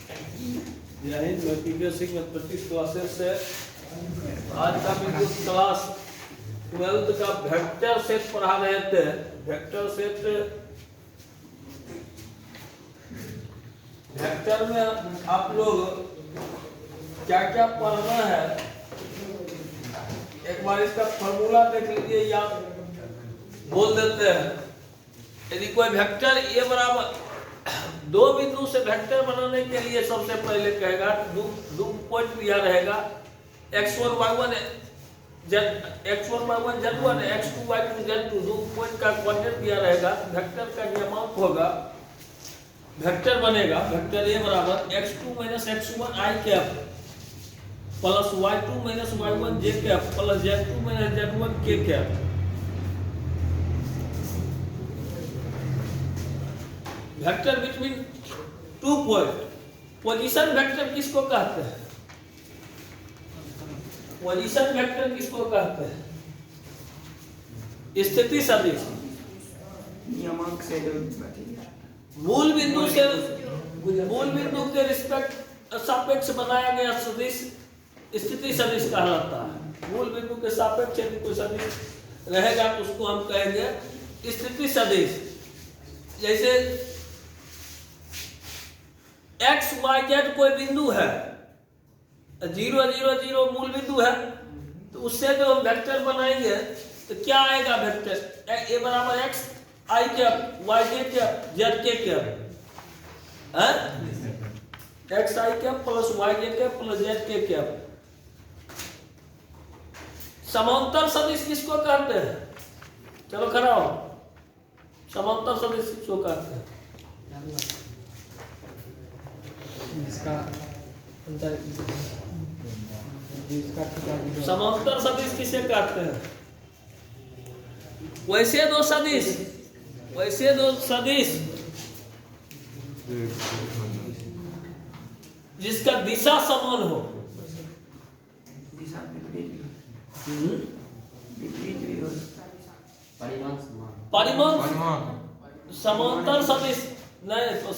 जय हिंद। मैं पीके Singh mathematics classes से आज का बिल्कुल क्लास 12th का वेक्टर सेट पढ़ा रहे थे। वेक्टर सेट, वेक्टर में आप लोग क्या क्या पढ़ना है एक बार इसका फॉर्मूला देख लीजिए या बोल देते हैं। यदि कोई वेक्टर ए बराबर दो बिंदु से वेक्टर बनाने के लिए सबसे पहले कहेगा दो पॉइंट दिया रहेगा x1 y1 x1 y1 z1 x2 y2 z2 दो पॉइंट का कोऑर्डिनेट दिया रहेगा। वेक्टर का नियमांक होगा, वेक्टर बनेगा वेक्टर ए बराबर x2 - x1 i cap plus y2 - y1 j cap plus z2 - z1 k cap. Vector between two point. Position vector किसको कहते हैं? पोजीशन वेक्टर किसको कहते हैं? स्थिति सदिश। नियमांक से मूल बिंदु के रिस्पेक्ट सापेक्ष बनाया गया सदिश स्थिति सदिश कहलाता है। मूल बिंदु के सापेक्ष यदि कोई सदिश रहेगा तो उसको हम कहेंगे स्थिति सदिश। जैसे x y z कोई बिंदु है, 0 0 0 मूल बिंदु है, तो उससे जो हम वेक्टर बनाएंगे तो क्या आएगा? वेक्टर a बराबर x i cap y j cap z k cap है, x i cap plus y j cap plus z k cap. समांतर सदिश किसको कहते हैं? चलो खड़ा हो। समांतर सदिश किसको कहते हैं? समांतर सदिश किसे कहते हैं? वैसे दो सदिश जिसका दिशा समान हो। परिमाण समांतर सदिश नहीं तो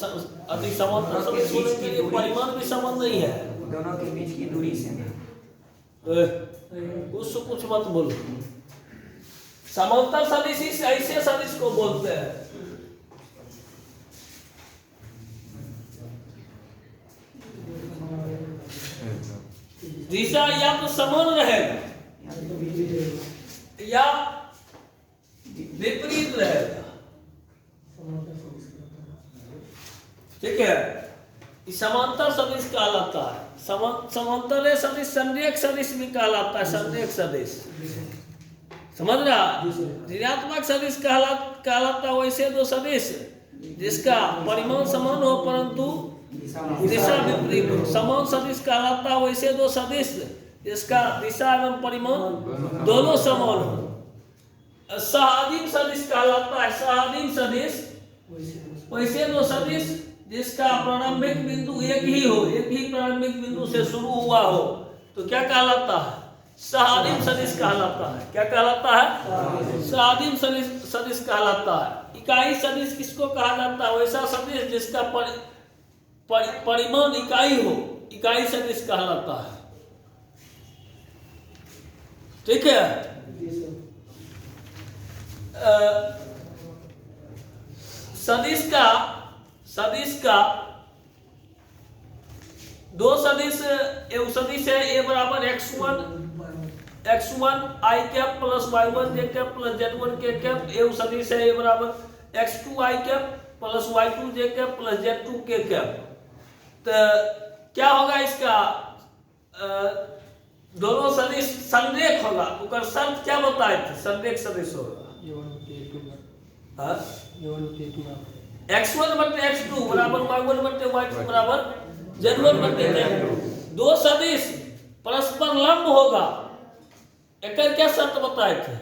अधिक समांतर सदिश होने के लिए परिमाण भी समान नहीं है। दोनों के बीच की दूरी से कुछ मत बोलो। समांतर सदिश ऐसे सदिश को बोलते हैं दिशा या तो समान रहेगा या विपरीत रहेगा। ठीक है, समांतर सदिश कहलाता है। समांतर सदिश संरेख सदिश भी कहलाता है। संरेख सदिश समझ रहा? ऋणात्मक सदिश कहलाता वैसे दो सदिश जिसका परिमाण समान हो परंतु दिशा विपरीत हो। समान सदिश कहलाता वैसे दो सदिश जिसका दिशा एवं परिमाण दोनों समान हो। सहादीन सदिश कहलाता है। सहादीन सदिश वैसे दो सदिश जिसका प्रारंभिक बिंदु एक ही हो, एक ही प्रारंभिक बिंदु से शुरू हुआ हो तो क्या कहलाता है? सहादीन सदिश कहलाता है। क्या कहलाता है? सहादीन सदिश कहलाता है। इकाई सदिश किसको कहा जाता है? वैसा सदिश जिसका परिमाण इकाई हो, इकाई सदिश कहलाता है। ठीक है, सदिश का दो सदिश है a बराबर x1 i cap plus y1 j cap plus z1 k cap. A सदिश है a बराबर x2 i cap plus y2 j cap plus z2 k cap. तो क्या होगा इसका? दोनों सदिश संरेख होगा। उसका शर्त क्या बताए थे? संरेख सदिश होगा। x1 बटे x2 बराबर y1 बटे y2 बराबर z1 बटे z2। दो सदिश परस्पर लंब होगा। एक क्या शर्त बताए थे?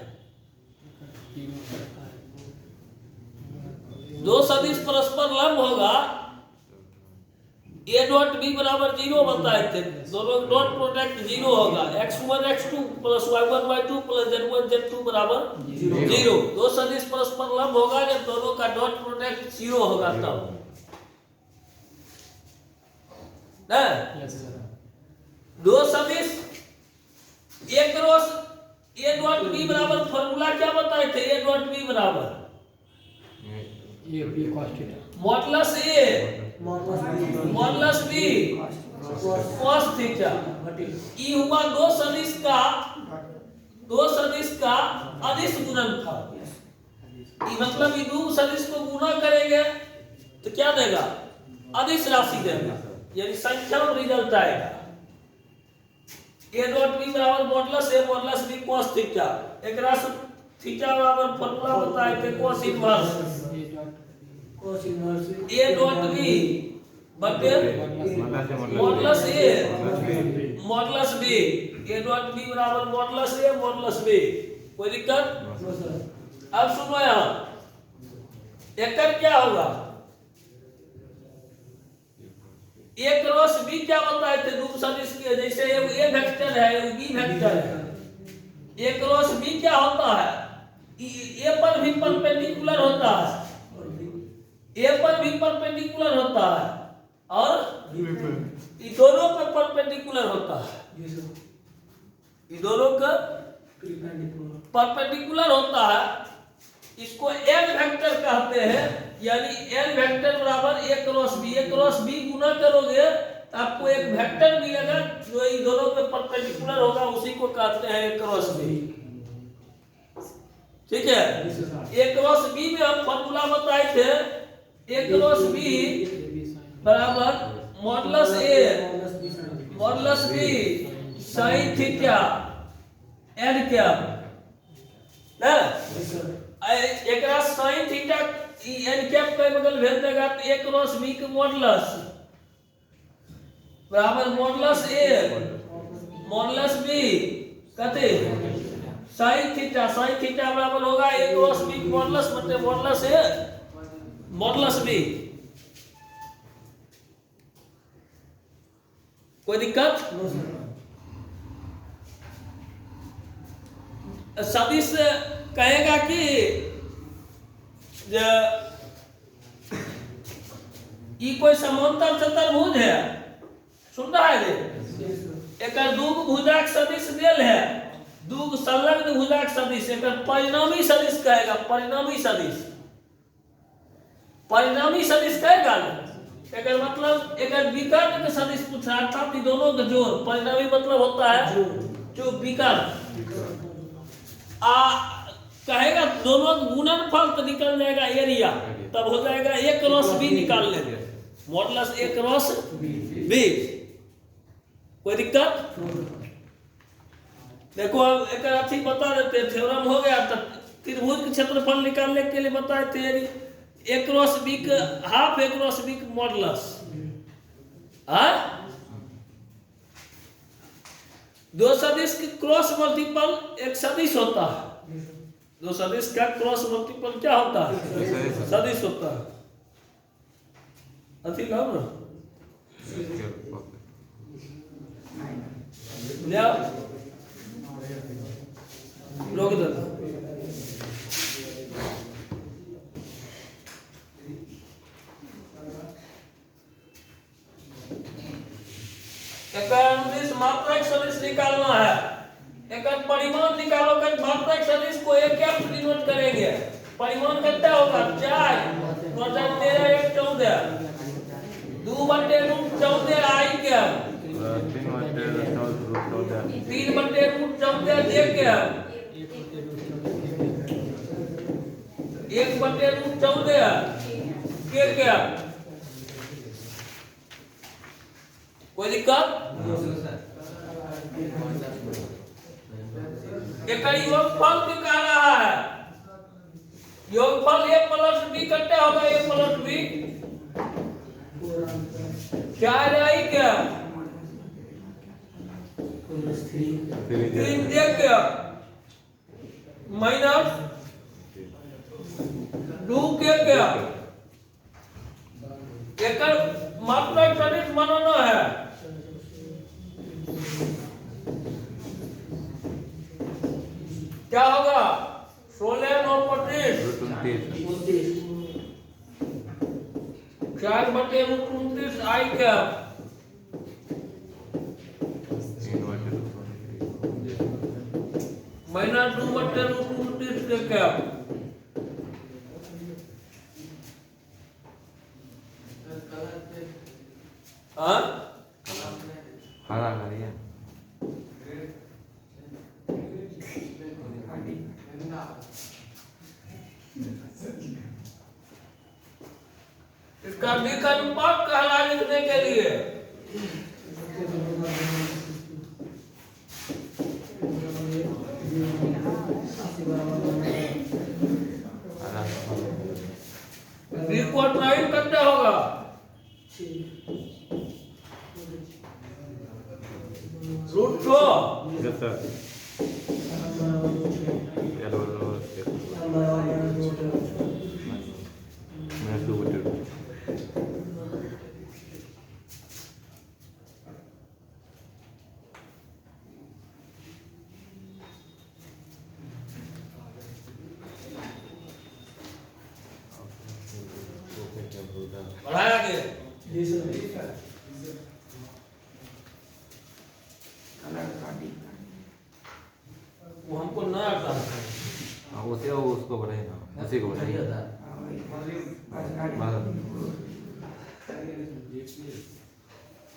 दो सदिश परस्पर लंब होगा। a डॉट b बराबर 0 बताए थे। दोनों डॉट प्रोडक्ट 0 होगा। x1 x2 plus y1 y2 plus z1 z2 बराबर 0। दो सदिश परस्पर लंब होगा जब दोनों का डॉट प्रोडक्ट 0 होगा तब। ना दो सदिश ए क्रॉस ए डॉट बी बराबर फॉर्मूला क्या बताए थे ए डॉट बी बराबर ये cos theta modulus A modulus B cos theta E हुआ दो सदिश का अदिश गुणनफल ई मतलब ई दो सदिश को गुणा करेंगे तो क्या देगा अदिश राशि देगा यानी संख्या में रिजल्ट आएगा ए डॉट बी बराबर modulus A modulus B cos theta एकरा से थीटा बराबर फॉर्मूला बताए थे cos inverse A dot B बटे modulus A modulus B A dot B बराबर मॉडुलस ए मॉडुलस बी कोई दिक्कत अब सुनो यहां एकर क्या होगा ए क्रॉस बी क्या बताए थे दो सदिश के जैसे एगो ए वेक्टर है एगो बी वेक्टर है ए क्रॉस बी क्या होता है ए पर भी परपेंडिकुलर होता है ए पर भी परपेंडिकुलर होता है और ये दोनों पे परपेंडिकुलर होता है ये दोनों का परपेंडिकुलर होता है इसको एल वेक्टर कहते हैं यानी एल वेक्टर बराबर ए क्रॉस बी गुना करोगे तो आपको एक वेक्टर मिलेगा जो इन दोनों पे परपेंडिकुलर होगा उसी को कहते हैं ए क्रॉस बी ठीक है ए क्रॉस बी में हम फॉर्मूला बताए थे ए क्रॉस बी बराबर modulus B sin theta n क्या ना एकरा sin थीटा n कैप के बगल भेज देगा तो a क्रॉस b के मॉडुलस बराबर मॉडुलस b कहते sin थीटा बराबर होगा a क्रॉस b के मॉडुलस बटे मॉडुलस a मॉडुलस b कोई दिक्कत सदिश कहेगा कि ई कोई समांतर चतुर्भुज है सुन रहा है एक दूग भुजाक सदिश देल है दूग संलग्न भुजाक सदिश एक परिणामी सदिश कहेगा परिणामी सदिश कहेगा एक मतलब एक विकर्ण के सदिश पूछा अर्थात ये दोनों का जोड़ परिणामी मतलब होता है जो विकर्ण कहेगा दोनों गुणनफल तो निकल जाएगा एरिया तब हो जाएगा ए क्रॉस बी निकाल लेंगे मॉडुलस ए क्रॉस बी कोई दिक्कत देखो अब एक अथी बता देते थ्योरम हो गया तो त्रिभुज के क्षेत्रफल निकालने के लिए बताए थे ए क्रॉस बी का हाफ ए क्रॉस बी का मॉडुलस दो सदिश की क्रॉस मल्टीपल एक सदिश होता है दो सदिश का क्रॉस मल्टीपल क्या होता है सदिश होता है अथी लाओ ना ले आओ रोक दो एक मात्रक सदिश निकालना है एक परिमाण निकालो कर मात्रक सदिश को एक क्या डिनोट करेंगे परिमाण कितना होगा 4 और 13 1 14 2 बटे रूट 14 आई क्या 3 बटे रूट 14 दे क्या 1 बटे रूट 14 के क्या कोई दिक्कत एक योगफल भी कह रहा है योगफल a प्लस b कितना होगा a प्लस b क्या है क्या 3 देख क्या माइनस 2 के क्या एक मात्रक सदिश बनाना है क्या होगा 16 9 25 4 बटे रूट 29 आई क्या माइनस 2 बटे रूट 29 के क्या हाँ हरा करिए इसका विकल्पक कहला लिखने के लिए रिपोर्ट नाइन करना होगा रूट को यस सर हेलो मैं 2 बटे बढ़ाया गया कलर काटी वो हमको न आता है हाँ उसे उसको बढ़ाइए ना उसी को बढ़ाइए बस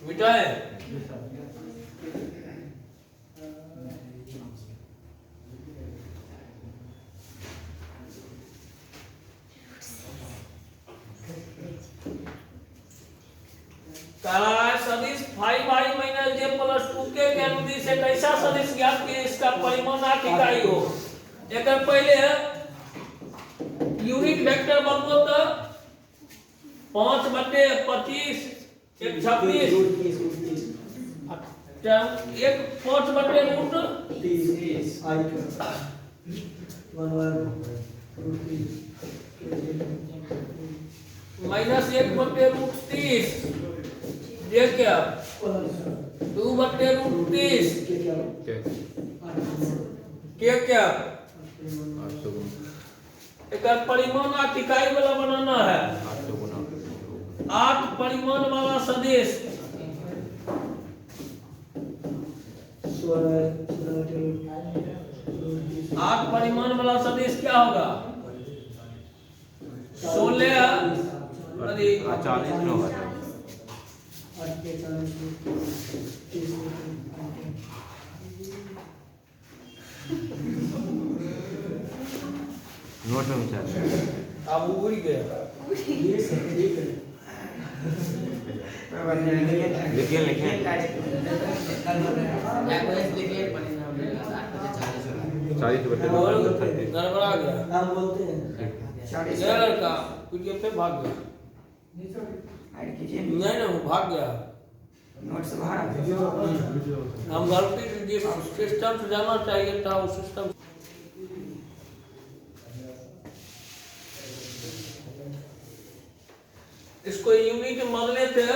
मिटाए सदिश 5i minus j plus 2k के अनुदिश से कैसा सदिश ज्ञात किए इसका परिमाण आठ इकाई हो एक पहले यूनिट वेक्टर बनबो तो 5 बटे 25 एक 26 एक 5 बटे रूट 30 आई का 1 माइनस 1 बटे रूट 30 ये क्या 2 बटे रूट 30 क्या क्या 800 एक परिमाण आठ इकाई वाला बनाना है 800 गुना 8 परिमाण वाला सदिश 8 परिमाण वाला सदिश क्या होगा 16 अरे 40 में होगा नोट में चाहिए अब उड़ गया लिखिए लिखिए 40 बटे और 30 गड़बड़ा गया नाम बोलते हैं ये लड़का कुछ पे भाग गया ऐड कीजिए नहीं ना वो भाग गया नोट्स बाहर हम गलती से जिस सिस्टम से जाना चाहिए था उस सिस्टम इसको यूनिट मानने थे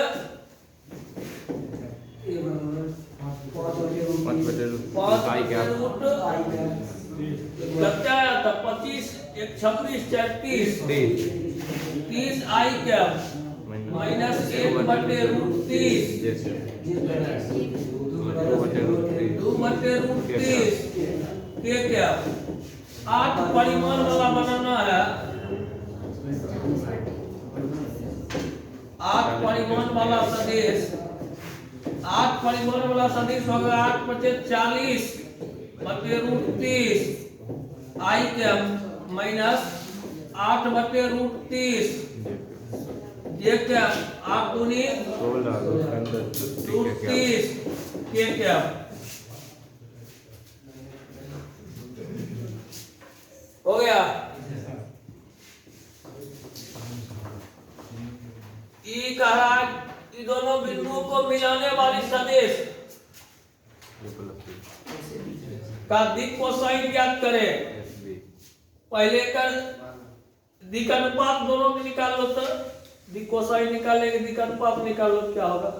5 बटे पाँच आई क्या रूट लगता है था 25 एक 26 4 30 30 आई क्या माइनस 1 बटे रूट 30 यस 2 बटे 30 2 बटे रूट 30 के क्या 8 परिमाण वाला बनाना है 8 परिमाण वाला सदिश 8 परिमाण वाला सदिश होगा 8 बटे 40 बटे रूट 30 आई क्या माइनस 8 बटे रूट 30 ये क्या 8 दूनी 16 रूट 30 के क्या हो गया ई कहा इन दोनों बिंदुओं को मिलाने वाली सदिश का दिक् कोसाइन ज्ञात करें पहले का दिक् अनुपात दोनों में निकाल लो तो दिक् कोसाइन निकालेंगे दिक् अनुपात निकालो क्या होगा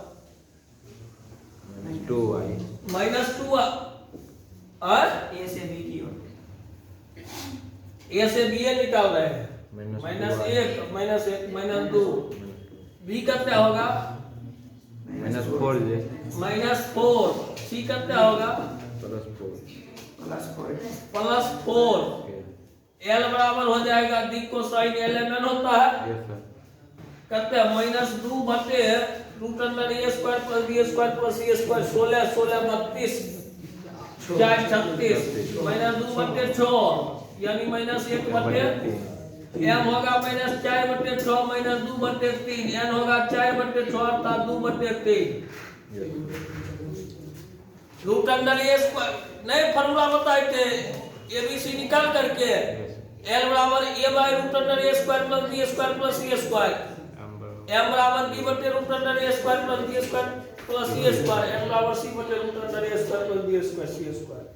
2i माइनस 2 ए से बी की ओर ए से बी निकाल रहे हैं माइनस 1 माइनस 2 बी कितना होगा -4 जे -4 सी कितना होगा +4 +4 L बराबर हो जाएगा डी कोसाइन LMN होता है, यस सर करते हैं -2 बटे root under A square plus B square plus C square 16 16 32 4 36 -2 बटे 6 यानी -1 बटे m होगा -4 बटे 6 -2 बटे 3 n होगा 4 बटे 6 अर्थात 2 बटे 3 रूट अंडर ए स्क्वायर नहीं फॉर्मूला बताए थे एबीसी निकाल करके L बराबर a by root under A square plus B square plus C square m बराबर b बटे root under A square plus B square plus C square n बराबर c बटे root under A square plus B square C square.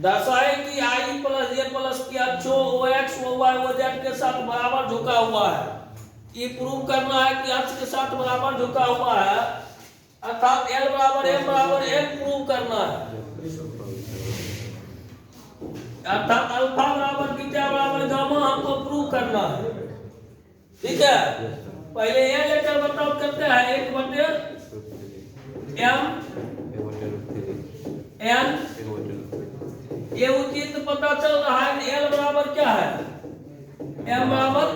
दर्शाए कि i plus j plus के अक्षों ox oy oz के साथ बराबर झुका हुआ है। ये प्रूव करना है कि अक्ष के साथ बराबर झुका हुआ है, अर्थात L बराबर m बराबर n प्रूव करना है, अर्थात अल्फा बराबर बीटा बराबर गामा हमको प्रूव करना है। ठीक है, पहले ये लेकर बताओ करते हैं 1 बटे m n ये उचित पता चल रहा है। L बराबर क्या है, m बराबर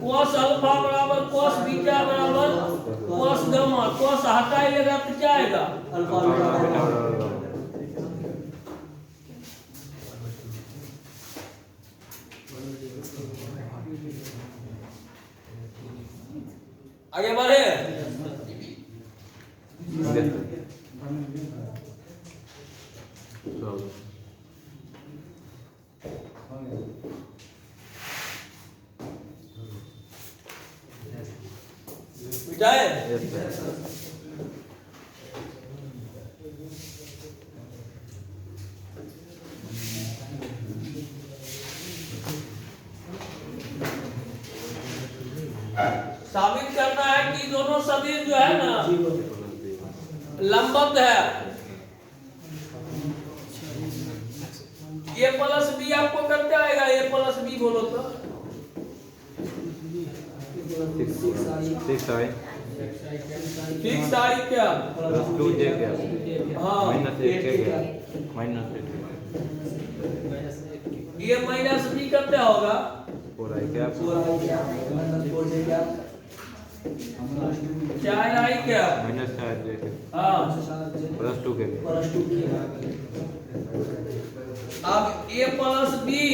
cos अल्फा बराबर cos बीटा बराबर cos गामा, cos हटाइएगा तो क्या आएगा अल्फा आगे बढ़े। मिटाए साबित करना है कि दोनों सदिश जो है ना लंबवत है। a प्लस बी आपको करते आएगा, a प्लस बी बोलो तो 6 आई फिक्स आई क्या प्लस 2 जे क्या हाँ माइनस 1 क्या माइनस ये माइनस बी करते होगा 4 आई क्या 4 आई क्या माइनस 4 जे हाँ प्लस 2 के अब a plus B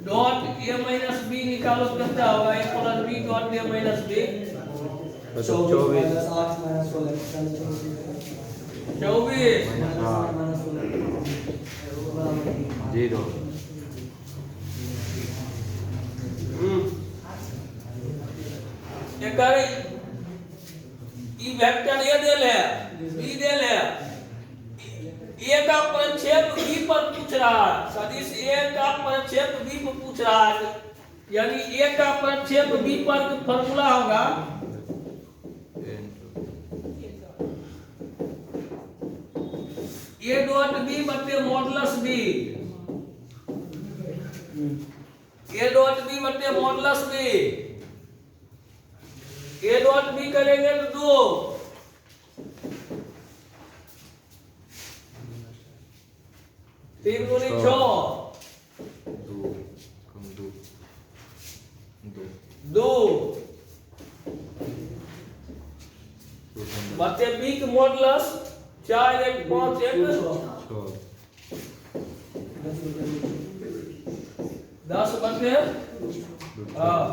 dot a minus B निकालो कितना होगा, a plus B dot a minus B 24 0 एकर ई वेक्टर ए देल है बी देल है, ए का प्रक्षेप बी पर पूछ रहा है, सदिश ए का प्रक्षेप बी पर पूछ रहा है, यानी ए का प्रक्षेप बी पर फॉर्मूला होगा ए डॉट बी बटे modulus B, A dot B बटे modulus B, A dot B करेंगे तो 2 3 दूनी 6 2 बटे बी के मॉडुलस 4 1 5 1 10 बटे हाँ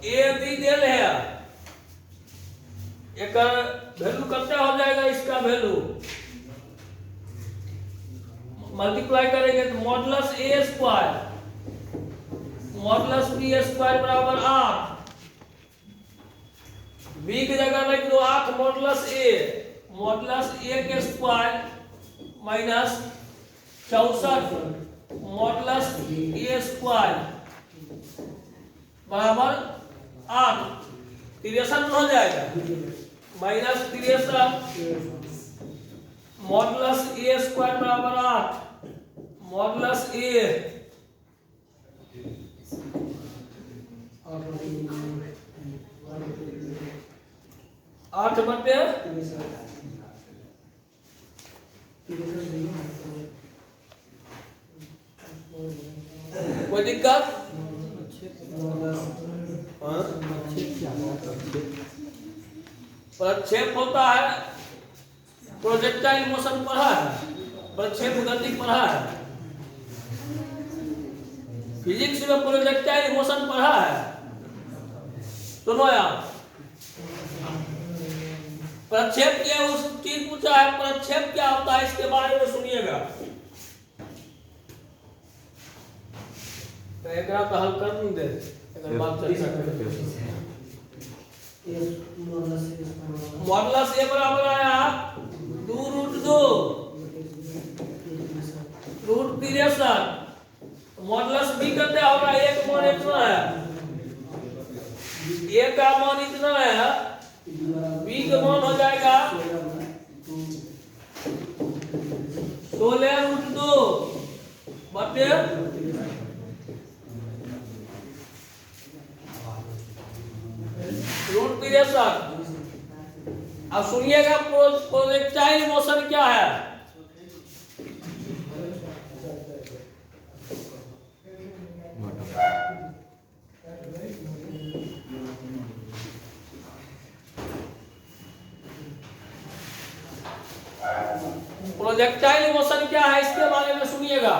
ए बी देल है, एक वैल्यू कितना हो जाएगा, इसका वैल्यू मल्टीप्लाई करेंगे तो मॉडुलस ए स्क्वायर मॉडुलस बी स्क्वायर बराबर 8, बी की जगह लिख दो 8 मॉडुलस ए के स्क्वायर माइनस 64 मॉडुलस ए स्क्वायर बराबर 8, 63 हो जाएगा माइनस 63 मॉडुलस ए स्क्वायर बराबर 8 मॉडुलस ए 8 बटे कोई दिक्कत? हाँ? प्रक्षेप होता है, प्रोजेक्टाइल मोशन पढ़ा है, प्रक्षेप गति पढ़ा है, फिजिक्स में प्रोजेक्टाइल मोशन पढ़ा है। सुनो यार, प्रक्षेप क्या उस चीज पूछा है, प्रक्षेप क्या होता है इसके बारे में सुनिएगा। तो एक रात हल कर नहीं दे, अगर बात चल मॉडुलस ए बराबर आया 2√2 √63। मॉडुलस बी करते होगा 1 मान इतना है, ए का मान इतना है, बी का मान हो जाएगा 16√2 बटे √63। अब सुनिएगा प्रोजेक्टाइल मोशन क्या है। प्रोजेक्टाइल मोशन क्या है इसके बारे में सुनिएगा।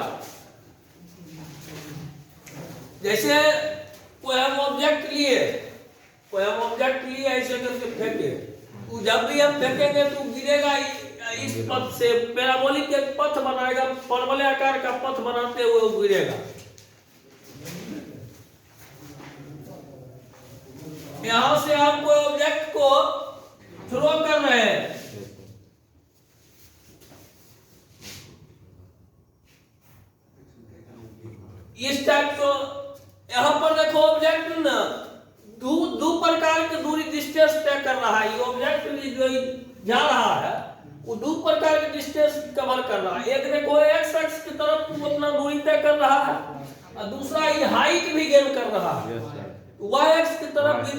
जैसे कोई हम ऑब्जेक्ट लिए, ऐसे करके फेंके, तो जब भी हम फेंकेंगे तो गिरेगा इस पथ से, पैराबोलिक एक पथ बनाएगा, परवलय आकार का पथ बनाते हुए वो गिरेगा। यहां से हम कोई ऑब्जेक्ट को थ्रो कर रहे हैं, इस टाइप को। यहां पर देखो ऑब्जेक्ट ना दो प्रकार के दूरी डिस्टेंस तय कर रहा है। ये ऑब्जेक्ट जो जा रहा है वो दो प्रकार के डिस्टेंस कवर कर रहा है। एक देखो एक्स एक्स की तरफ वो अपना दूरी तय कर रहा है, और दूसरा ये हाइट भी गेन कर रहा है, वाई एक्स की तरफ भी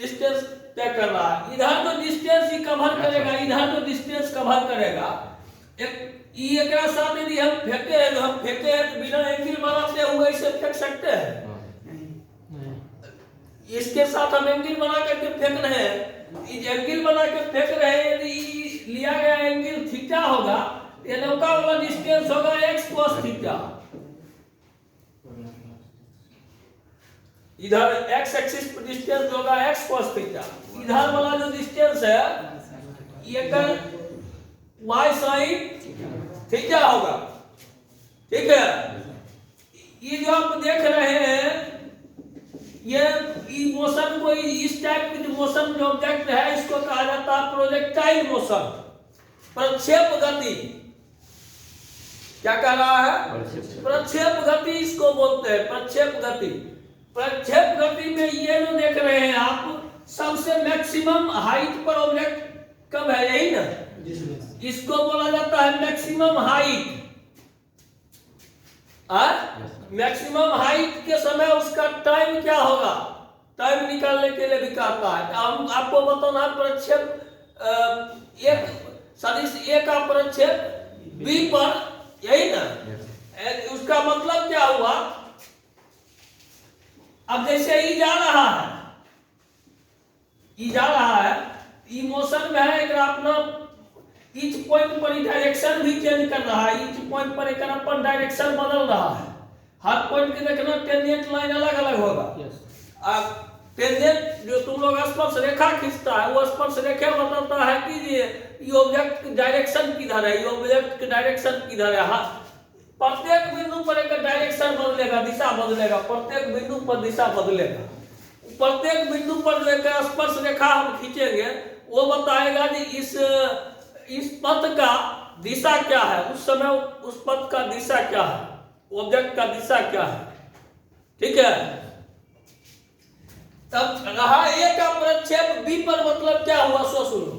डिस्टेंस तय कर रहा है। इधर तो डिस्टेंस ही कवर करेगा, इधर तो डिस्टेंस कवर करेगा। एक साथ यदि हम फेंके हैं, तो बिना एंगल बनाते हुए इसे फेंक सकते हैं। इसके साथ हम एंगल बना करके फेंक रहे हैं, इस एंगल बना के फेंक रहे हैं। यदि लिया गया एंगल थीटा होगा, ये लौका वाला डिस्टेंस होगा x cos थीटा। इधर x एक्सिस पर डिस्टेंस होगा x cos थीटा, इधर वाला जो डिस्टेंस है ये कर y sin थीटा होगा। ठीक है, ये जो आप देख रहे हैं ये मोशन को, इस टाइप की मोशन जो ऑब्जेक्ट है इसको कहा जाता है प्रोजेक्टाइल मोशन, प्रक्षेप गति। क्या कह रहा है? प्रक्षेप गति इसको बोलते हैं, प्रक्षेप गति। प्रक्षेप गति में ये जो देख रहे हैं आप, सबसे मैक्सिमम हाइट पर ऑब्जेक्ट कब है, यही ना, इसको बोला जाता है मैक्सिमम हाइट। मैक्सिमम हाइट के समय उसका टाइम क्या होगा, टाइम निकालने के लिए भी कहता है। हम आपको बताना है प्रक्षेप एक सदिश ए का प्रक्षेप बी पर, यही ना, उसका मतलब क्या हुआ। अब जैसे ई जा रहा है, ई मोशन में है, एक अपना ईच पॉइंट पर डायरेक्शन भी चेंज कर रहा है, ईच पॉइंट पर एक अपन डायरेक्शन बदल रहा है। हर पॉइंट के देखना टेंजेंट लाइन अलग अलग होगा। अब टेंजेंट जो तुम लोग स्पर्श रेखा खींचता है, वो स्पर्श रेखा बताता है कि ये ऑब्जेक्ट की डायरेक्शन किधर है, ये ऑब्जेक्ट की डायरेक्शन किधर है। प्रत्येक बिंदु पर एक डायरेक्शन बदलेगा, दिशा बदलेगा, प्रत्येक बिंदु पर दिशा बदलेगा। प्रत्येक बिंदु पर जो एक स्पर्श रेखा हम खींचेंगे वो बताएगा कि इस पथ का दिशा क्या है, उस समय उस पथ का दिशा क्या है, ऑब्जेक्ट का दिशा क्या है। ठीक है, तब रहा ए का प्रक्षेप बी पर, मतलब क्या हुआ सो सुनो।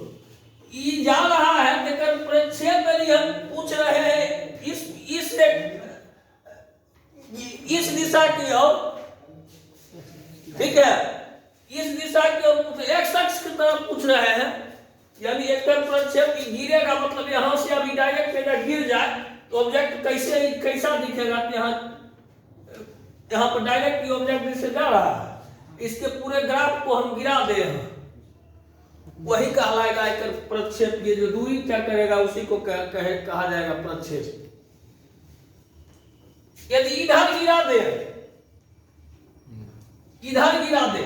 ई जा रहा है, लेकिन प्रक्षेप यदि हम पूछ रहे हैं इस दिशा की ओर, ठीक है, इस दिशा की ओर एक्स अक्ष की तरफ पूछ रहे हैं, यानी एक प्रक्षेप गिरेगा, मतलब यहाँ से अभी डायरेक्ट अगर गिर जाए तो ऑब्जेक्ट कैसा दिखेगा? यहाँ पर डायरेक्ट ऑब्जेक्ट जैसे जा रहा है, इसके पूरे ग्राफ को हम गिरा दे हैं, वही कहलाएगा एक प्रक्षेप। ये जो दूरी तय करेगा उसी को कहा जाएगा प्रक्षेप। यदि इधर गिरा दे, इधर गिरा दे,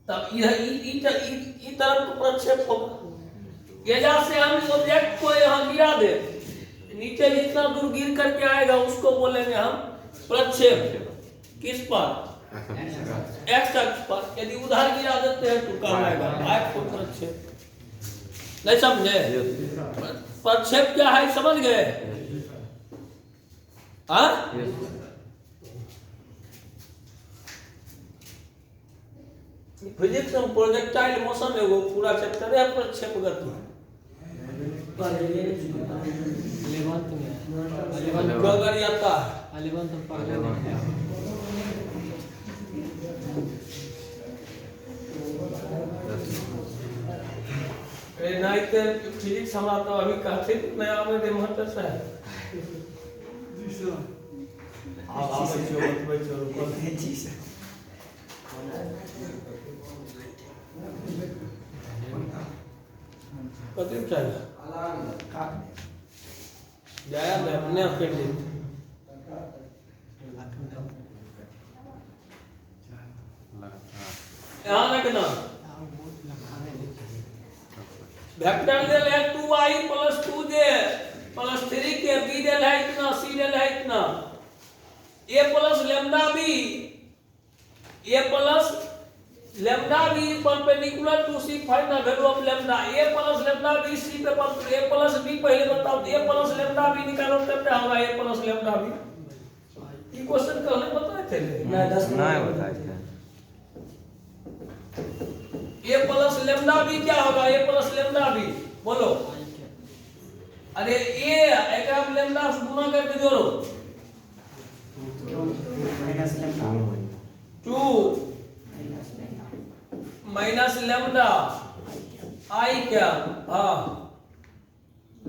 तब इधर तरफ प्रक्षेप होगा। यदि से हम ऑब्जेक्ट को यहाँ गिरा दे, नीचे जितना दूर गिर करके आएगा उसको बोलेंगे हम प्रक्षेप। किस पर? एक्स अक्ष पर। यदि उधर गिरा देते हैं तो कहलाएगा वाई को प्रक्षेप। नहीं समझे? प्रक्षेप क्या है समझ गए? हाँ, फिजिक्स में प्रोजेक्टाइल मोशन में वो पूरा चैप्टर है प्रक्षेप गति। अगर आता नाइट फिजिक्स हमारा तो अभी काफी नया में महत्व से है। आप जी सर। कति चाहिए जाया मैं अपने आप कर ली। यहाँ रखना वेक्टर डेल है 2i + 2j + 3k, b del है इतना, c डेल है इतना, a + λb, a + λb perpendicular to c, find the value of lambda. a + λb c पे a + b पहले बताओ, a + λb निकालो तब क्या होगा? a + λb ये क्वेश्चन कहने बताए थे नहीं बताए थे। a + λb क्या होगा? a + λb बोलो। अरे a एक आप लैम्डा से गुणा करके जोड़ो, टू माइनस लैम्डा आई क्या? हाँ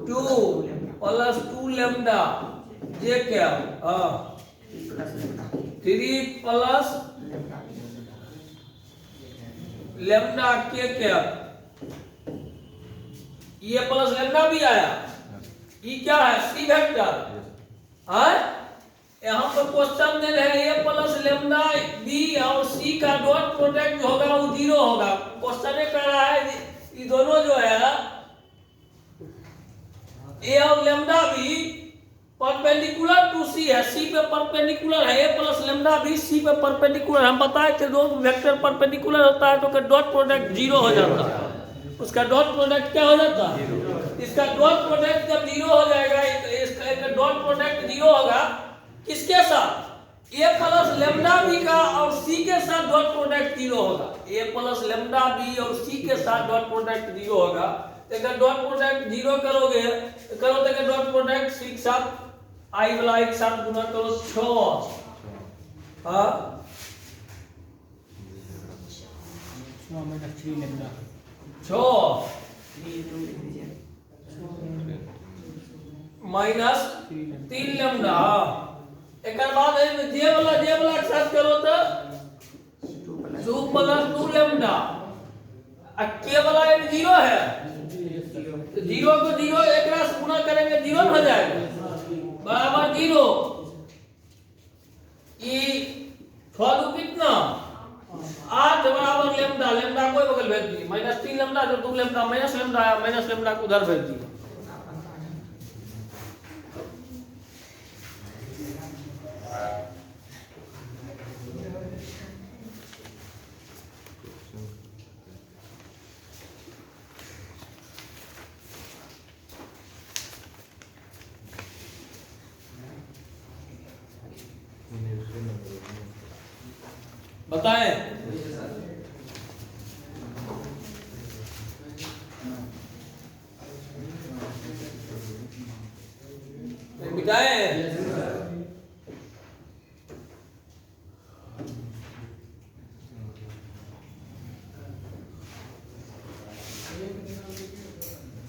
2 + 2 लैम्डा जे क्या? हाँ 3 + लैम्डा के क्या? ये प्लस लैम्डा भी आया। ये क्या है? C vector. हाँ यहाँ पर क्वेश्चन दे रहे हैं a + लैम्डा b और c का डॉट प्रोडक्ट जो होगा वो 0 होगा। क्वेश्चन कह रहा है ये दोनों जो है a और lambda b perpendicular to c है, c पे परपेंडिकुलर है, a + लैम्डा b c पे परपेंडिकुलर। हम बताए थे दो वेक्टर परपेंडिकुलर होता है तो डॉट प्रोडक्ट 0 हो जाता है। उसका डॉट प्रोडक्ट क्या हो जाता है? इसका डॉट प्रोडक्ट जब 0 हो जाएगा, इसका डॉट प्रोडक्ट 0 होगा किसके साथ? a + लैम्डा b का और c के साथ डॉट प्रोडक्ट 0 होगा। a + लैम्डा b और c के साथ डॉट प्रोडक्ट 0 होगा। अगर डॉट प्रोडक्ट 0 करोगे करो तो डॉट प्रोडक्ट 6 के साथ i वाला एक साथ गुना करो 6। हाँ 6 माइनस 3 लैम्डा। एक बाद जे वाला के साथ करो तो 2 + 2 लैम्डा। के वाला 0 है तो 0 को 0 एक से गुणा करेंगे 0 हो जाएगा बराबर 0। ये 6 कितना 8 बराबर लैम्डा। लैम्डा कोई बगल भेज दिए, -3 लैम्डा जो 2 लैम्डा माइनस लैम्डा आया, माइनस लैम्डा को उधर भेज दिए। बताएं बताएं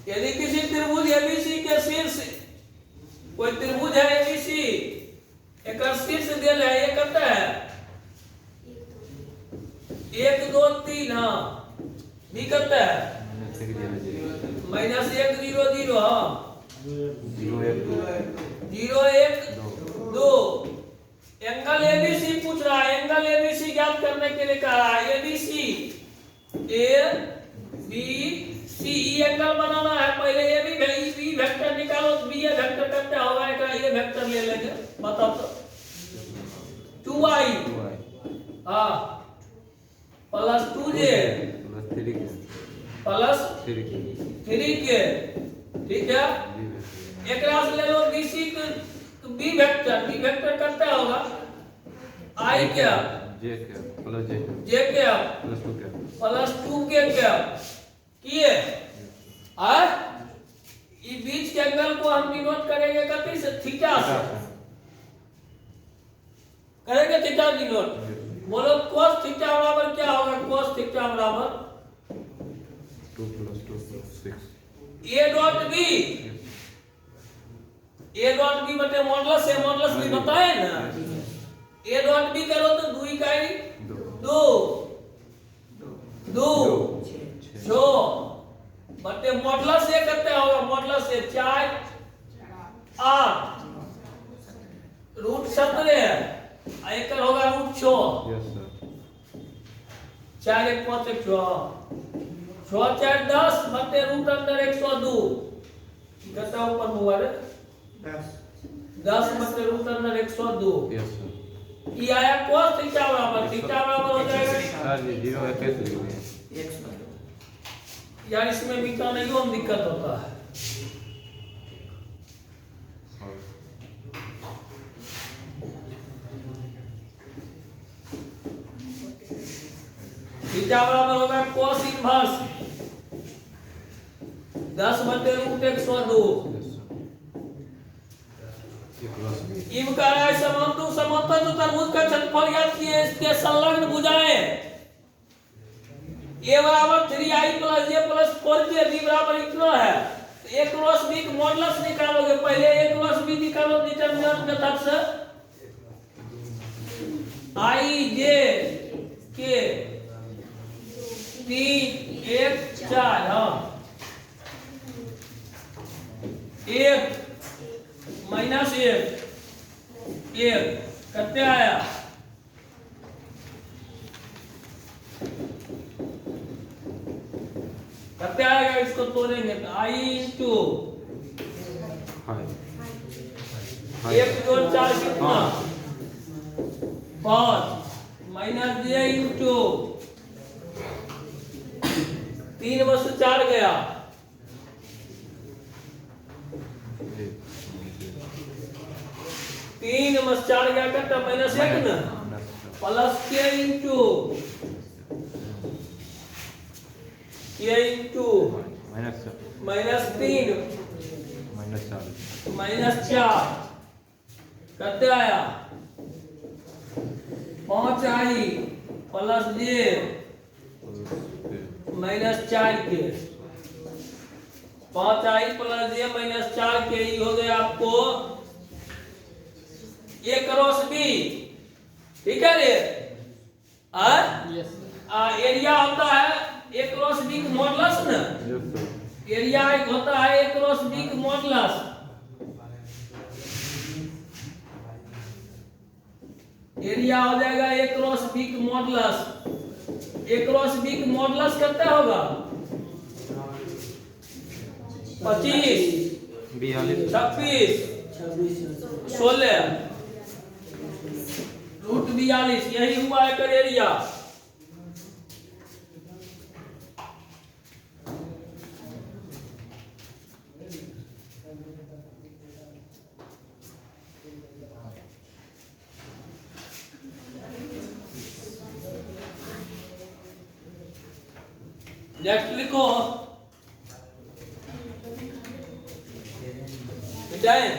यदि किसी त्रिभुज एबीसी के शीर्ष, कोई त्रिभुज है एबीसी, एक शीर्ष दिल है, ये कहता है 1 2 3, हाँ बी कहता है -1 0 0, हाँ 0 1 2 0 1 2। एंगल एबीसी पूछ रहा है, एंगल एबीसी ज्ञात करने के लिए कहा है। ABC A B C, angle बनाना है। पहले ए बी वेक्टर निकालो, बी ए वेक्टर करते होगा, एक ये वेक्टर ले लेंगे। बताओ तो 2i, हाँ प्लस 2j प्लस 3k, ठीक है। एक रास ले लो बीसी बी वेक्टर करता होगा आई क्या जे क्या प्लस जे जे क्या प्लस 2 क्या प्लस 2k क्या किए। ये बीच के एंगल को हम डिनोट करेंगे कथी से, थीटा से करेंगे, थीटा डिनोट। बोलो cos थीटा बराबर क्या होगा, cos थीटा बराबर 2 + 2 + 6 a डॉट b बटे मॉडुलस ए, मॉडुलस भी बताए ना। a डॉट b करो तो 2 इकाई 2 2 6 बटे मॉडुलस ए करते होगा, मॉडुलस ए 4 8 √17 एक होगा √6। यस सर 4 1 5 1 6 6 4 10 बटे √102 कितना ऊपर हुआ रे 10 बटे √102। यस सर ये आया cos थीटा बराबर, थीटा बराबर हो जाएगा सर जी 0 1 कैसे लिखेंगे यार, इसमें मिटा नहीं हो दिक्कत होता है। थीटा बराबर होगा cos इनवर्स 10 बटे √102। इम का है समांतर समांतर तो त्रिभुज का क्षेत्रफल ज्ञात किए, इसके संलग्न भुजाएं a बराबर 3i + j + 4j, b बराबर इतना है। तो a क्रॉस b का मॉडुलस निकालोगे, पहले a क्रॉस b निकालो डिटरमिनेंट मेथड से। i j k 3 1 4, हाँ 1 -1 कितने आया, कितने आएगा, इसको तोड़ेंगे तो i इंटू 1 2 4 कितना 5 -j इंटू 3 में से 4 गया 3 में से 4 गया कितना -1 ना, प्लस k इंटू -3 -4 कितने आया 5i + j -4k 5i + j -4k ये हो गया आपको a क्रॉस b, ठीक है रे। एरिया होता है a क्रॉस b का मॉडुलस ना, एरिया होता है a क्रॉस b का मॉडुलस। एरिया हो जाएगा a क्रॉस b का मॉडुलस। a क्रॉस b का मॉडुलस कितना होगा 25 26 16 √42, यही हुआ है कर एरिया। नेक्स्ट लिखो मिटाएं।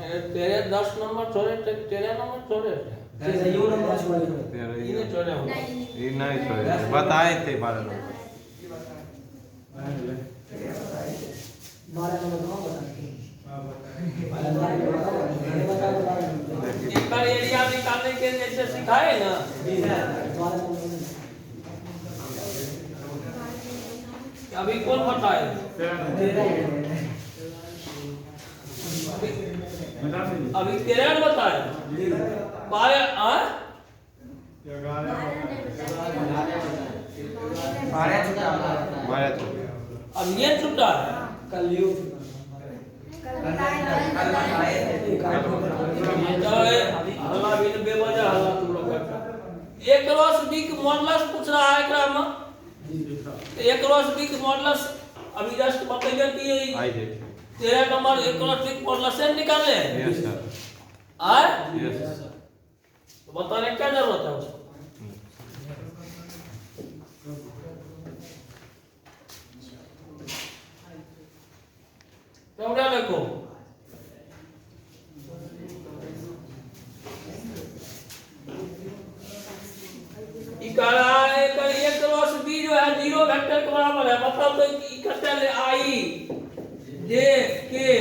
तेरे 10 नंबर छोड़े 13 नंबर छोड़े तेरा यू नंबर छोड़ दो। तेरा ये छोड़े हो ये नहीं छोड़े बताए थे 12 लोग 12 नंबर कहाँ बता? एक बार एरिया निकालने के जैसे सिखाए ना अभी कौन बताए अभी 13 बताए 12 12 छोड़े अब ये छुट्टा है कल यू हल्ला भी बेवजह हल्ला तुम लोग करता एक रस बी के मॉडलस पूछ रहा है एकरा में एक रस बी के मॉडलस अभी जस्ट बताइए कि आई थे 13 नंबर एक रस बी के मॉडलस से निकाले यस सर आए यस तो बताने क्या जरूरत है उसको क्या देखो एक क्रॉस बी जो है 0 वेक्टर के बराबर है मतलब तो इकट्ठा ले आई जे के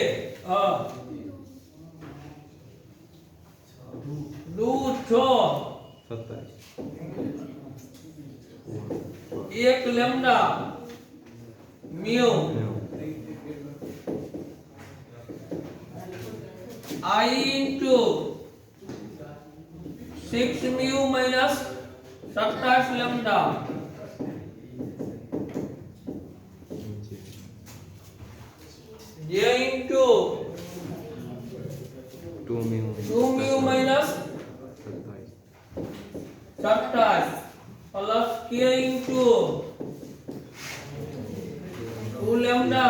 दो छो 27 एक lambda mu I into 6 mu minus 27 lambda J into 2 mu minus 27 plus K into 2 lambda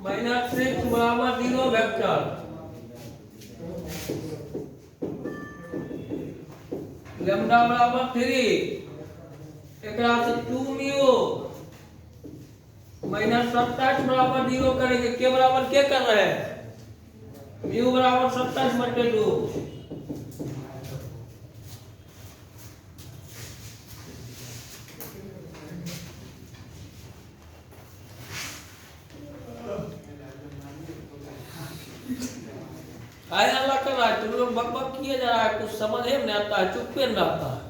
minus 6 बराबर 0 वेक्टर लैम्डा बराबर 3 एकरा से 2 म्यू माइनस 27 बराबर 0 करेंगे के बराबर क्या कर रहे हैं म्यू बराबर 27 बटे 2 आए अल्लाह कर रहा है तुम लोग बकबक किए जा रहा है कुछ समझ में नहीं आता है चुप पे रहता है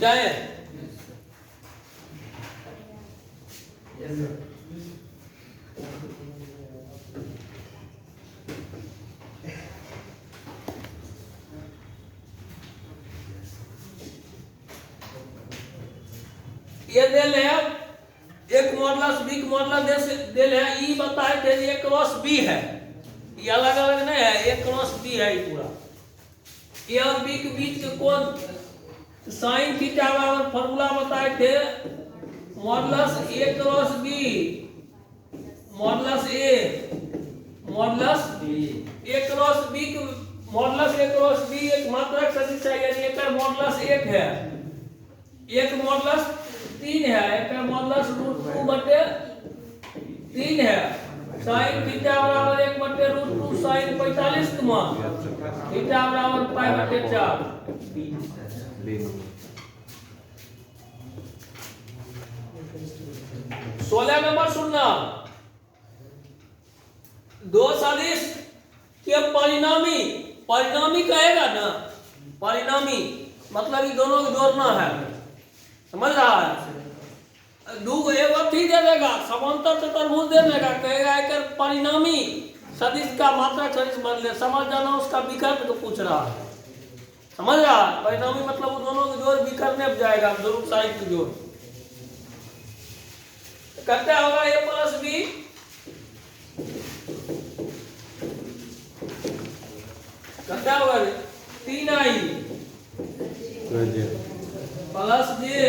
जाए ये दे ले एक मॉडलस बी मॉडलस दे ले ई बताए थे एक क्रॉस बी है ये अलग अलग नहीं है एक क्रॉस बी है ये पूरा ए और बी के बीच के कोण साइन थीटा बराबर फार्मूला बताए थे मॉडलस ए क्रॉस बी मॉडलस ए मॉडलस ए क्रॉस बी के मॉडलस ए क्रॉस बी एक मात्रक सदिश है यानी एक मॉडलस 1 है एक मॉडलस 3 है एक मॉडलस √2 बटे 3 है sin थीटा बराबर 1 बटे √2 sin 45 का मान थीटा बराबर पाई बटे 4 16 नंबर सुनना दो सदिश के परिणामी परिणामी कहेगा ना परिणामी मतलब ये दोनों को जोड़ना है समझ रहा है दो एक अथी दे देगा समांतर चतुर्भुज दे देगा कहेगा एक परिणामी सदिश का मात्रक सदिश बदले समझ जाना उसका विकल्प तो पूछ रहा है समझ रहा है परिणामी मतलब वो दोनों को जोड़ विकल्प में जाएगा दोनों साइड की जोड़ करते होगा a प्लस बी करता होगा 3i प्लस जे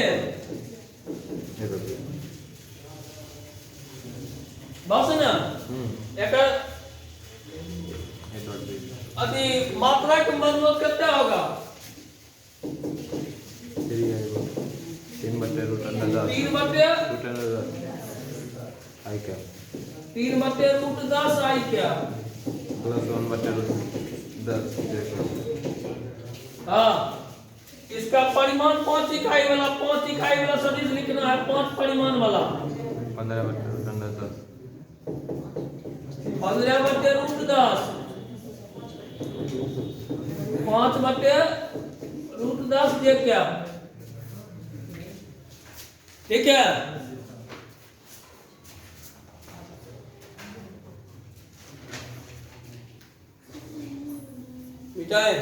बस ना एक अभी मात्रा का मतलब कितना होगा 3 आएगा 3 बटे रूट अंडर 10 3 बटे रूट अंडर 10 आई क्या 3 बटे रूट 10 आई क्या प्लस 1 बटे रूट 10 देखो हाँ इसका परिमाण 5 इकाई वाला सदिश लिखना है 5 परिमाण वाला 15 बटे रूट अंडर 10 15 बटे रूट 10 5 बटे रूट 10 ये क्या ठीक है मिटाए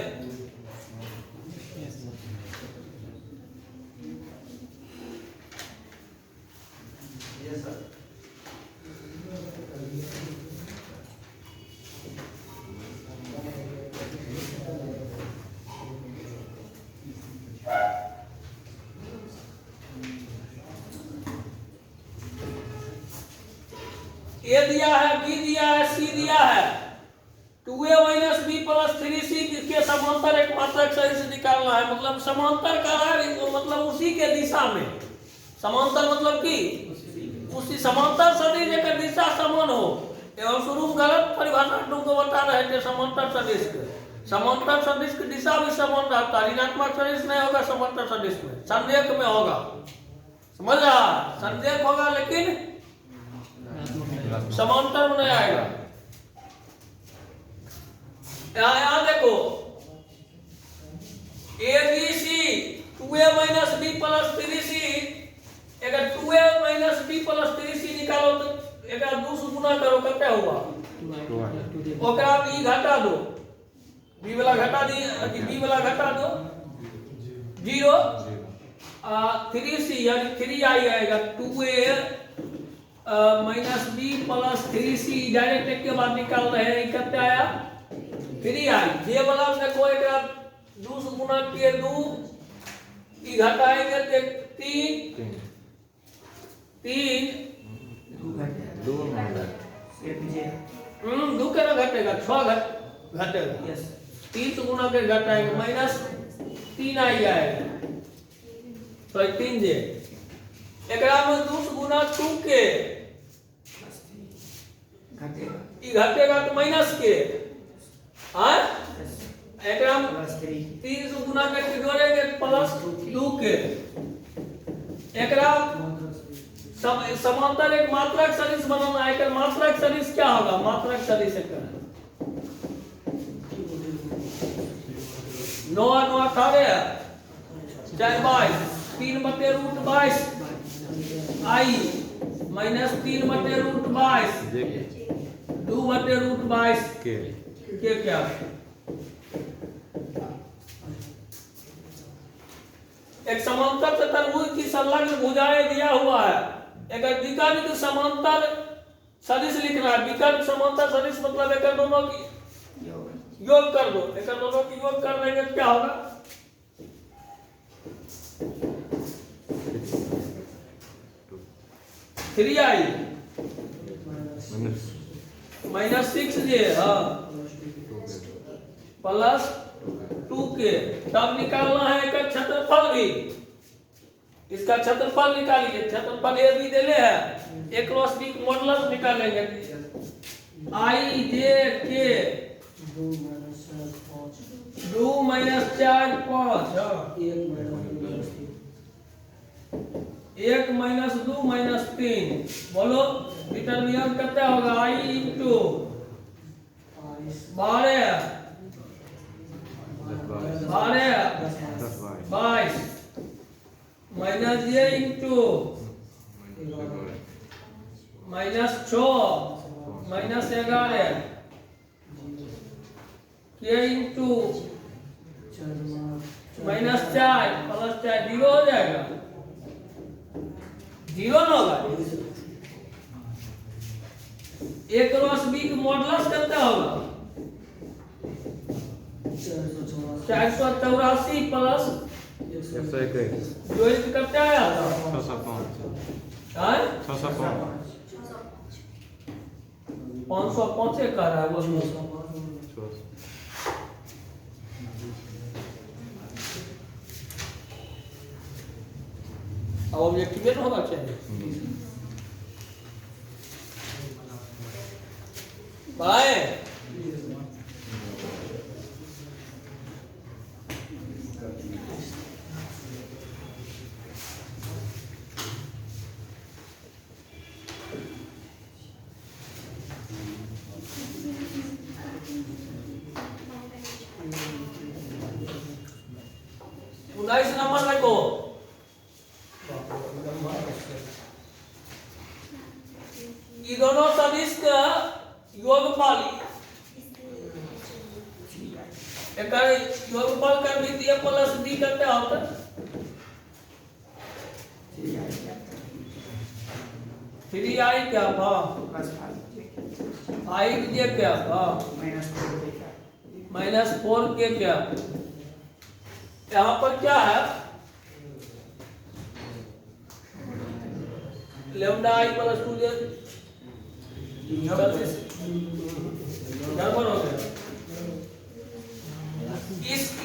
ए दिया है बी दिया है सी दिया है 2a minus B plus 3c के समांतर एक मात्रक सदिश निकालना है मतलब समांतर का है मतलब उसी के दिशा में समांतर मतलब की उसी समांतर सदिश एक दिशा समान हो एवं शुरू में गलत परिभाषा तुमको बता रहे थे समांतर सदिश की दिशा भी समान रहता है ऋणात्मक सदिश नहीं होगा समांतर सदिश में संरेख में होगा समझ रहा संरेख होगा लेकिन समांतर में नहीं आएगा यहाँ देखो A B C 2a minus B plus 3c अगर 2a minus B plus 3c निकालो तो अगर 2 से गुना करो कितना हुआ ओकरा b घटा दो b वाला घटा दी b वाला घटा दो 0 3c यानी 3i आएगा 2a minus B plus 3c direct एक के बाद निकाल रहे हैं कितना आया 3i ये वाला देखो एक 2 से गुना किए 2 ई घटाएंगे तो 3 2 2 के ना घटेगा 6 घटेगा 3 से गुना के घटाएंगे माइनस 3i आएगा तो 3 जे एकरा में 2 से गुना 2 के ई घटेगा तो माइनस के हाँ एकरा में 3 से गुना करके जोड़ेंगे प्लस 2 के एकरा समांतर एक मात्रक सदिश बनाना है एक मात्रक सदिश क्या होगा मात्रक सदिश एक 9 9 18 4 22 3 बटे रूट 22 आई माइनस 3 बटे रूट 22 2 बटे रूट 22 के क्या एक समांतर चतुर्भुज की संलग्न भुजाएं दिया हुआ है एक विकर्ण समांतर सदिश लिखना है विकर्ण समांतर सदिश मतलब एक दोनों की योग कर दो एक दोनों की योग कर देंगे क्या होगा थ्री आई माइनस 6j हाँ प्लस 2k तब निकालना है एक क्षेत्रफल भी इसका क्षेत्रफल निकालिए क्षेत्रफल ए भी दे ले है a क्रॉस b मॉडुलस निकालेंगे i j k 2 minus 4 5 1 minus 2 minus 3 बोलो डिटरमिनेंट कितना होगा i इंटू 12 22 माइनस ये इंटू माइनस 6 माइनस 11 के इंटू माइनस 4 प्लस 4 जीरो हो जाएगा जीरो ना होगा a क्रॉस b का मॉडुलस कितना होगा 484 प्लस 121 जो इसका कितना आया 605 हाँ 605 505 से कह रहा है वो ऑब्जेक्टिवेट होना चाहिए। बाय 19 नंबर देखो, ये दोनों सदिश का योगफल, एक योगफल कर भी दिया प्लस डी का क्या होता है? 3i क्या था? I जे क्या था? -4 के क्या? यहाँ पर क्या है? लेमडा I प्लस 2 जे गड़बड़ हो गया।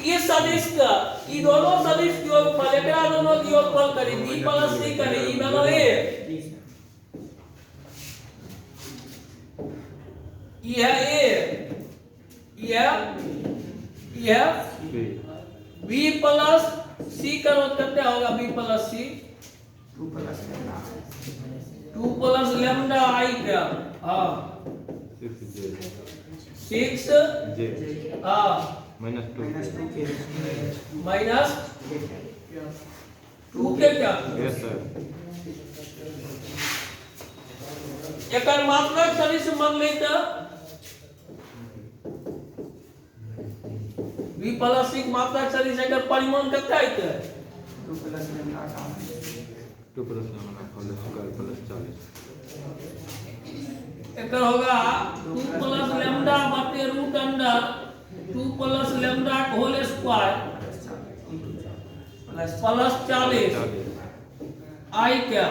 ये सदिश का, ये दोनों सदिश की योगफल, एकरा दोनों की योगफल करी b प्लस c करी, ई बनो a, ये है a, ये b प्लस c करो कितना होगा? b plus c 2 plus lambda I क्या? हाँ 6 हाँ माइनस 2 के क्या? Yes sir. एकर मात्रक सदिश मान ली तो b प्लस c मात्रक सदिश एकर परिमाण कितना है? 2 प्लस प्लस 40 एकर होगा 2 प्लस लेमडा बटे रूट अंडर 2 प्लस लेमडा का होल स्क्वायर प्लस 40 I क्या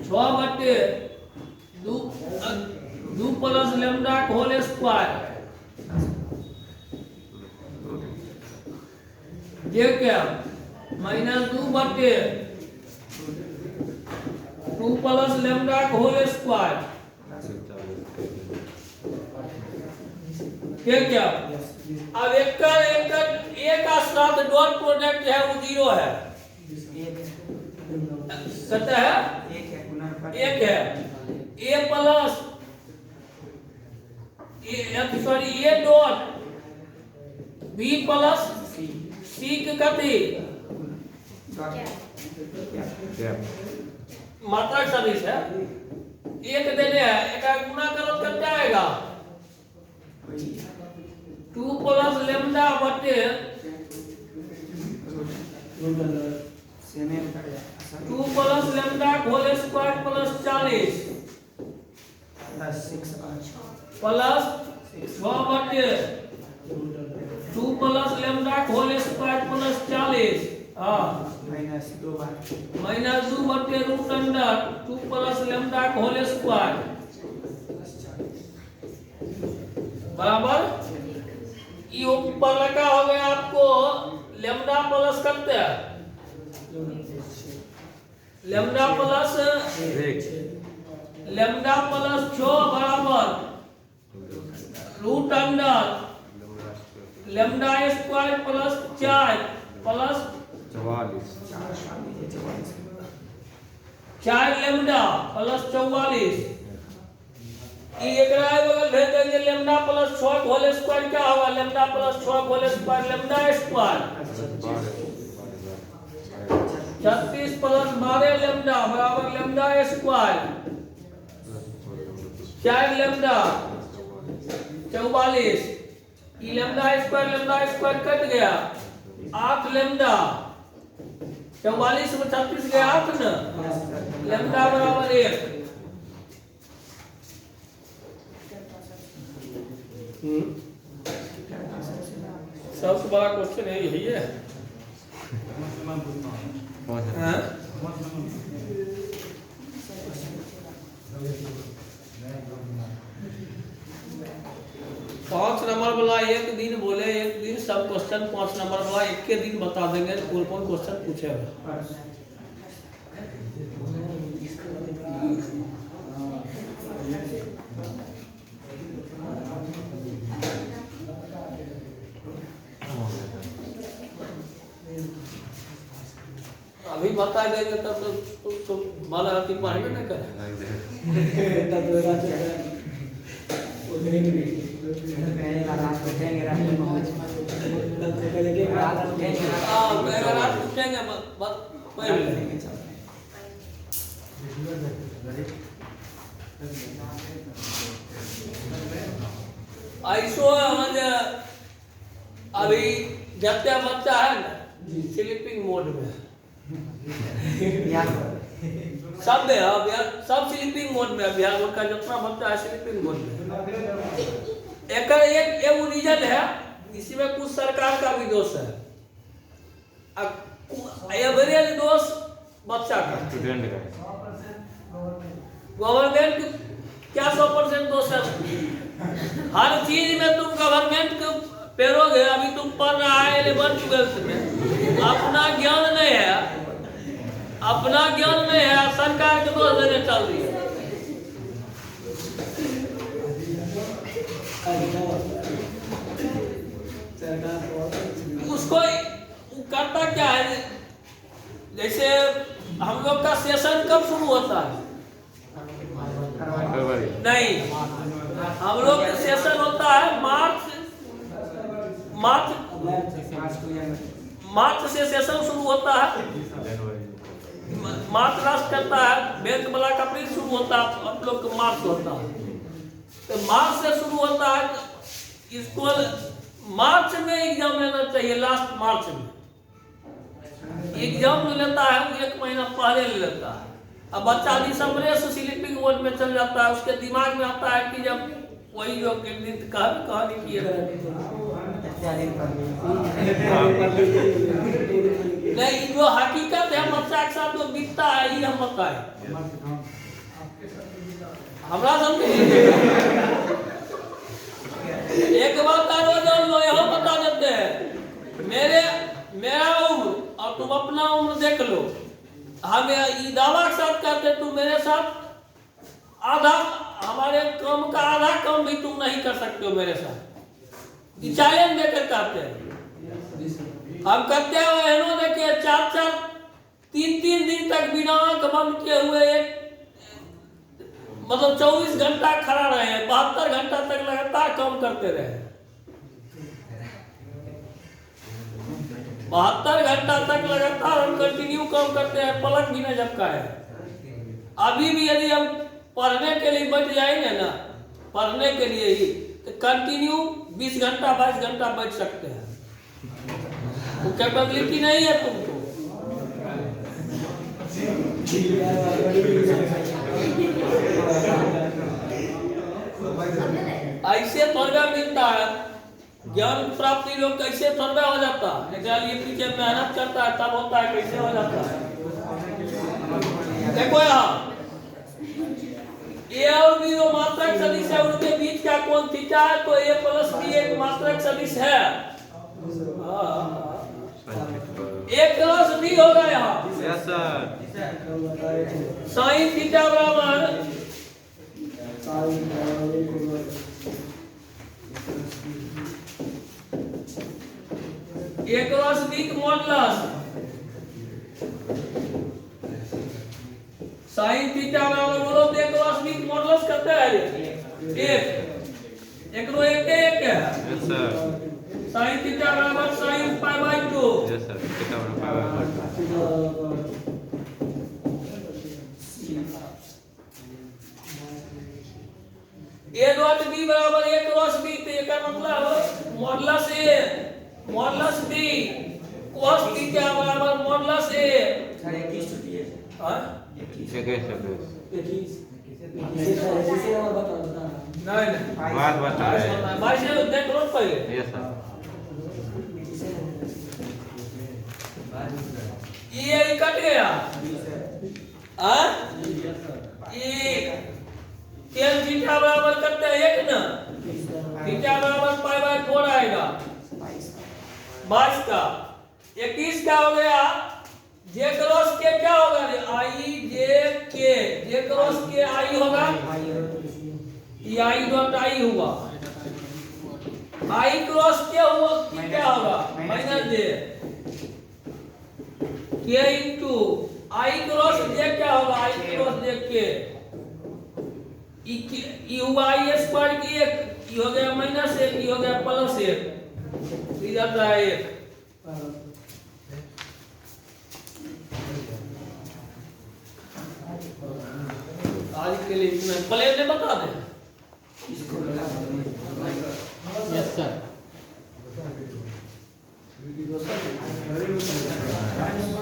6 बटे 2 प्लस लेमडा का होल स्क्वायर ये क्या -2 बटे 2 प्लस लेमडा का होल स्क्वायर ये क्या? अब एक का साथ डॉट प्रोडक्ट है वो 0 है, कितना है? 1 है। a plus sorry a dot b plus c के कति मात्रक सदिश है, 1 देने है, एक गुना करो कितना आएगा? 2 प्लस लेमडा बटे 2 plus lambda whole square plus 40 plus 6 बटे 2 plus lambda whole square plus 40 हाँ -2 बटे root under 2 plus lambda whole square बराबर ये ऊपर लगा हो गया आपको लेमडा प्लस करते हैं लेमडा प्लस 6 बराबर root under lambda square plus 4 plus 4 lambda plus 44 एकरा बगल भेज देंगे लेमडा प्लस 6 होल स्क्वायर क्या होगा? Lambda plus 6 whole square lambda square 36 plus 12 lambda बराबर लेमडा स्क्वायर 4 लेमडा 44 ई लेमडा स्क्वायर कट गया 8 लेमडा 44 में 36 गया 8 ना, लेमडा बराबर 1। सबसे बड़ा क्वेश्चन है यही है। हाँ? 5 नंबर वाला एक दिन बोले, एक दिन सब क्वेश्चन 5 नंबर वाला एक के दिन बता देंगे कौन कौन क्वेश्चन पूछेगा। अभी बता देंगे तब तो माला राती पढ़ेंगे ना करें। तब तो रात को उधर ही पहले का रात को उठेंगे रात में पहले के रात को उठेंगे पहले रात उठेंगे बस पहले ऐसो है अभी जब तक बच्चा है ना स्लीपिंग मोड में सब में सब स्लीपिंग मोड में बिहार का जितना बच्चा है स्लीपिंग मोड में एक रीजन है इसमें कुछ सरकार का भी दोष है एवरेज दोष बच्चा का स्टूडेंट का गवर्नमेंट क्या 100% दोष है हर चीज में तुम गवर्नमेंट को पेरोगे अभी तुम पढ़ रहा है 11th 12th में अपना ज्ञान नहीं है सरकार के दोष देने चल रही है उसको करता क्या है जैसे हम लोग का सेशन कब शुरू होता है नहीं हम लोग का सेशन होता है मार्च से सेशन शुरू होता है मार्च लास्ट करता है बैंक ब्लॉक अप्रैल शुरू होता है हम लोग का मार्च होता है तो मार्च से शुरू होता है इसको मार्च में एग्जाम लेना चाहिए लास्ट मार्च में एग्जाम लेता है वो 1 महीना पहले ले लेता है अब बच्चा दिसंबर से स्लीपिंग मोड में चल जाता है उसके दिमाग में आता है कि जब वही जो कहानी की है नहीं जो हकीकत है बच्चा के साथ जो बीतता है ये हम बताए हमरा समझे एक बात यह बता देते हैं मेरा उम्र और तुम अपना उम्र देख लो हम ये दावा के साथ कहते तुम मेरे साथ आधा हमारे काम का आधा काम भी तुम नहीं कर सकते हो मेरे साथ चैलेंज देकर कहते हैं हम कहते हैं एहनो देखिए 3 दिन तक बिना आंख बंद किए हुए मतलब 24 घंटा खड़ा रहे 72 घंटा तक लगातार काम करते रहे 72 घंटा तक लगातार हम कंटिन्यू काम करते हैं पलक भी नहीं झपका है अभी भी यदि हम पढ़ने के लिए बैठ जाएंगे ना पढ़ने के लिए ही तो कंटिन्यू 20 घंटा 22 घंटा बैठ सकते हैं वो कैपेबिलिटी नहीं है तुमको ऐसे थोड़ा मिलता है ज्ञान प्राप्ति लोग कैसे थोड़ा हो जाता है ये पीछे मेहनत करता है तब होता है कैसे हो जाता है देखो यहाँ ए और बी जो मात्रक सदिश है उनके बीच का कोण थीटा है तो a प्लस b एक मात्रक सदिश है a प्लस b होगा यहाँ यस सर साइन थीटा बराबर a क्रॉस b का मॉडुलस साइन थीटा बराबर बोलो तो a क्रॉस b का मॉडुलस करते हैं एक रो एक है यस सर साइन थीटा बराबर sine pi by 2 yes sir theta बराबर a डॉट b बराबर a क्रॉस b तो ये का मतलब modulus a modulus b cos theta बराबर मॉडुलस a सर 21 छुट्टी है हां 21 नहीं बात बता रहे हैं भाई से देख लो पहले यस सर ये कट गया हां ये तेल थीटा बराबर करते हैं 1 ना थीटा बराबर पाई बाय 4 आएगा 22 का 21 का हो गया जे क्रॉस के क्या होगा आई जे क्रॉस के आई होगा ये आई डॉट आई होगा आई क्रॉस के हुआ क्या होगा माइनस जे के इंटू आई क्रॉस जे क्या होगा, आई क्रॉस जे के, ई हुआ आई स्क्वायर की एक, ये हो गया माइनस एक, ये हो गया प्लस एक, ये जाता है एक। आज के लिए इतना प्लेन ने बता दे। Yes sir.